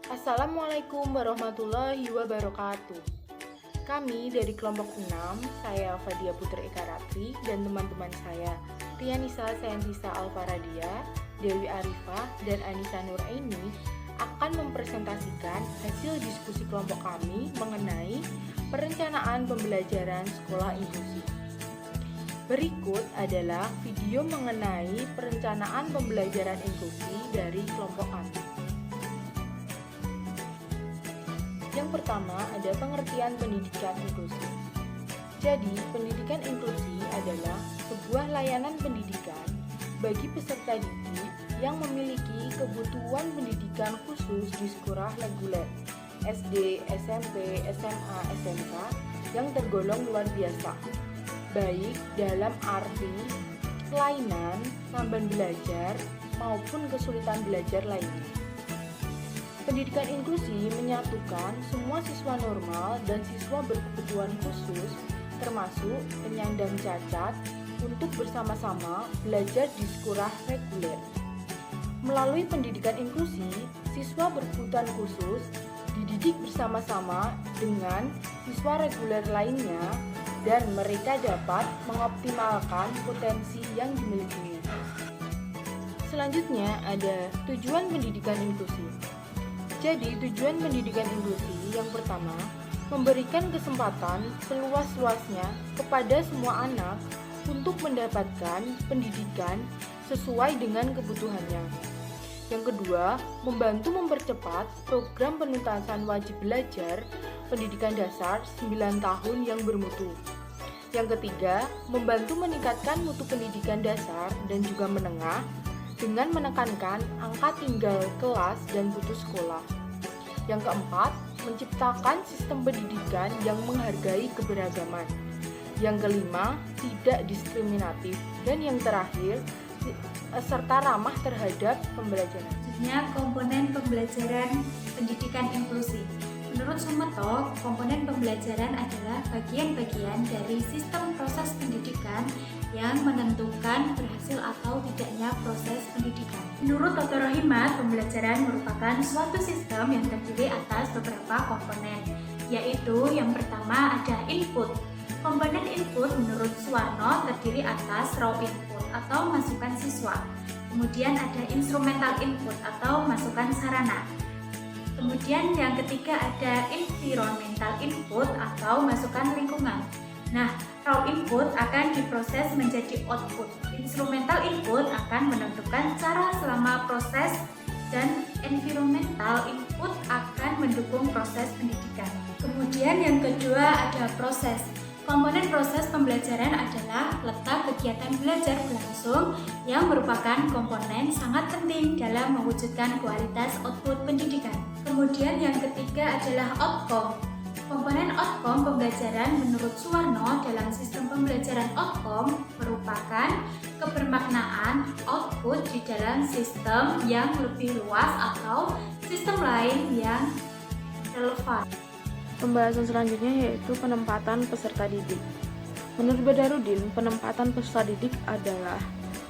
Assalamualaikum warahmatullahi wabarakatuh. Kami dari kelompok 6, saya Fadia Putri Eka Ratri dan teman-teman saya Rianisa Sayantisa Alfaradia, Dewi Arifah, dan Anissa Nuraini akan mempresentasikan hasil diskusi kelompok kami mengenai perencanaan pembelajaran sekolah inklusif. Berikut adalah video mengenai perencanaan pembelajaran inklusi dari kelompok kami. Yang pertama ada pengertian pendidikan inklusi. Jadi, pendidikan inklusi adalah sebuah layanan pendidikan bagi peserta didik yang memiliki kebutuhan pendidikan khusus di sekolah reguler SD, SMP, SMA, SMK yang tergolong luar biasa, baik dalam arti kelainan, lamban belajar, maupun kesulitan belajar lainnya. Pendidikan inklusi menyatukan semua siswa normal dan siswa berkebutuhan khusus, termasuk penyandang cacat, untuk bersama-sama belajar di sekolah reguler. Melalui pendidikan inklusi, siswa berkebutuhan khusus dididik bersama-sama dengan siswa reguler lainnya dan mereka dapat mengoptimalkan potensi yang dimilikinya. Selanjutnya ada tujuan pendidikan inklusi. Jadi, tujuan pendidikan inklusi yang pertama, memberikan kesempatan seluas-luasnya kepada semua anak untuk mendapatkan pendidikan sesuai dengan kebutuhannya. Yang kedua, membantu mempercepat program penuntasan wajib belajar pendidikan dasar 9 tahun yang bermutu. Yang ketiga, membantu meningkatkan mutu pendidikan dasar dan juga menengah dengan menekankan angka tinggal kelas dan putus sekolah. Yang keempat, menciptakan sistem pendidikan yang menghargai keberagaman. Yang kelima, tidak diskriminatif. Dan yang terakhir, serta ramah terhadap pembelajaran. Selanjutnya, komponen pembelajaran pendidikan inklusi. Menurut Sumeto, komponen pembelajaran adalah bagian-bagian dari sistem proses pendidikan yang menentukan berhasil atau tidaknya proses pendidikan. Menurut Dr. Rohimat, pembelajaran merupakan suatu sistem yang terdiri atas beberapa komponen, yaitu yang pertama ada input. Komponen input menurut Suwarno terdiri atas raw input atau masukan siswa. Kemudian ada instrumental input atau masukan sarana. Kemudian yang ketiga ada environmental input atau masukan lingkungan. Nah, raw input akan diproses menjadi output. Instrumental input akan menentukan cara selama proses dan environmental input akan mendukung proses pendidikan. Kemudian yang kedua ada proses. Komponen proses pembelajaran adalah letak kegiatan belajar berlangsung yang merupakan komponen sangat penting dalam mewujudkan kualitas output pendidikan. Kemudian yang ketiga adalah outcome. Komponen outcome pembelajaran menurut Suwarno dalam sistem pembelajaran outcome merupakan kebermaknaan output di dalam sistem yang lebih luas atau sistem lain yang relevan. Pembahasan selanjutnya yaitu penempatan peserta didik. Menurut Badarudin, penempatan peserta didik adalah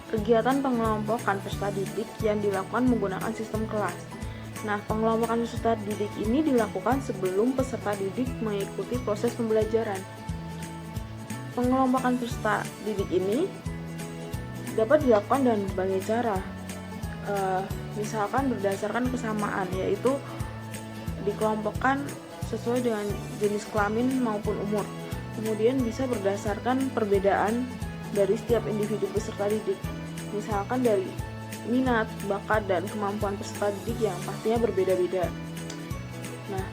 kegiatan pengelompokan peserta didik yang dilakukan menggunakan sistem kelas. Nah, pengelompokan peserta didik ini dilakukan sebelum peserta didik mengikuti proses pembelajaran. Pengelompokan peserta didik ini dapat dilakukan dengan berbagai cara. Misalkan berdasarkan kesamaan, yaitu dikelompokkan sesuai dengan jenis kelamin maupun umur. Kemudian bisa berdasarkan perbedaan dari setiap individu peserta didik. Misalkan dari minat, bakat, dan kemampuan peserta didik yang pastinya berbeda-beda. Nah,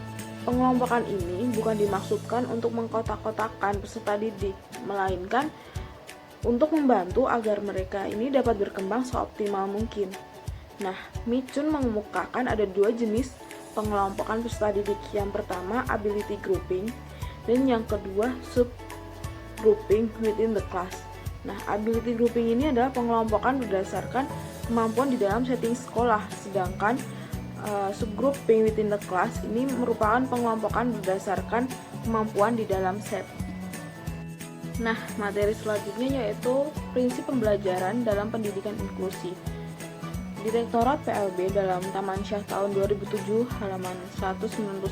pengelompokan ini bukan dimaksudkan untuk mengkotak-kotakan peserta didik, melainkan untuk membantu agar mereka ini dapat berkembang seoptimal mungkin. Nah, Micun mengemukakan ada dua jenis pengelompokan peserta didik. Yang pertama ability grouping dan yang kedua sub grouping within the class. Nah, ability grouping ini adalah pengelompokan berdasarkan kemampuan di dalam setting sekolah, sedangkan sub grouping within the class ini merupakan pengelompokan berdasarkan kemampuan di dalam set. Nah, materi selanjutnya yaitu prinsip pembelajaran dalam pendidikan inklusi. Direktorat PLB dalam Taman Syah tahun 2007 halaman 191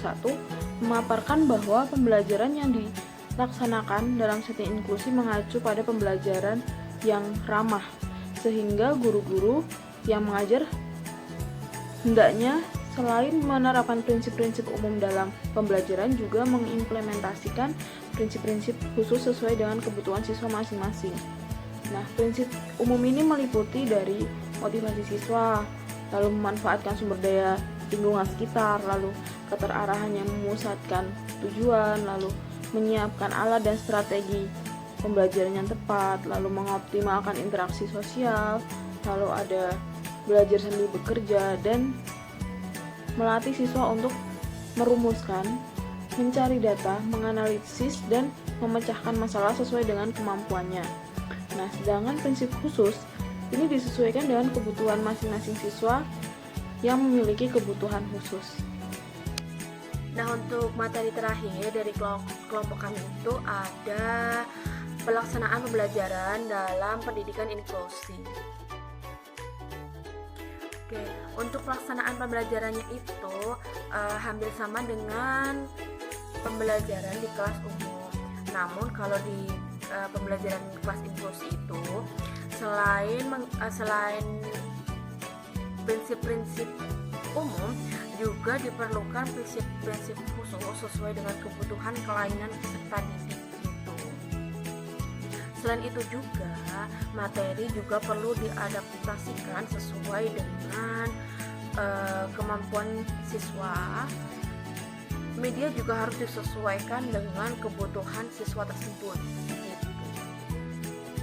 memaparkan bahwa pembelajaran yang dilaksanakan dalam setting inklusi mengacu pada pembelajaran yang ramah, sehingga guru-guru yang mengajar hendaknya selain menerapkan prinsip-prinsip umum dalam pembelajaran juga mengimplementasikan prinsip-prinsip khusus sesuai dengan kebutuhan siswa masing-masing. Nah, prinsip umum ini meliputi dari motivasi siswa, lalu memanfaatkan sumber daya lingkungan sekitar, lalu keterarahan yang memusatkan tujuan, lalu menyiapkan alat dan strategi pembelajaran yang tepat, lalu mengoptimalkan interaksi sosial, lalu ada belajar sambil bekerja, dan melatih siswa untuk merumuskan, mencari data, menganalisis, dan memecahkan masalah sesuai dengan kemampuannya. Nah, sedangkan prinsip khusus ini disesuaikan dengan kebutuhan masing-masing siswa yang memiliki kebutuhan khusus. Nah, untuk materi terakhir dari kelompok kami itu ada pelaksanaan pembelajaran dalam pendidikan inklusi. Oke, untuk pelaksanaan pembelajarannya itu hampir sama dengan pembelajaran di kelas umum. Namun kalau di pembelajaran kelas inklusi itu selain prinsip-prinsip umum juga diperlukan prinsip-prinsip khusus sesuai dengan kebutuhan kelainan peserta didik itu. Selain itu juga materi juga perlu diadaptasikan sesuai dengan kemampuan siswa. Media juga harus disesuaikan dengan kebutuhan siswa tersebut.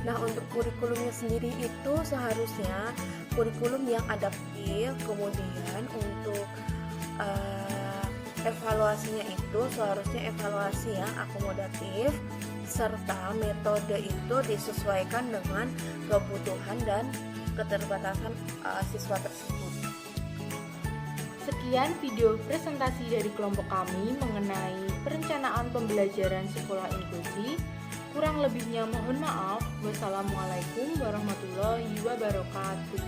Nah, untuk kurikulumnya sendiri itu seharusnya kurikulum yang adaptif, kemudian untuk evaluasinya itu seharusnya evaluasi yang akomodatif, serta metode itu disesuaikan dengan kebutuhan dan keterbatasan siswa tersebut. Sekian video presentasi dari kelompok kami mengenai perencanaan pembelajaran sekolah inklusi. Kurang lebihnya mohon maaf. Wassalamualaikum warahmatullahi wabarakatuh.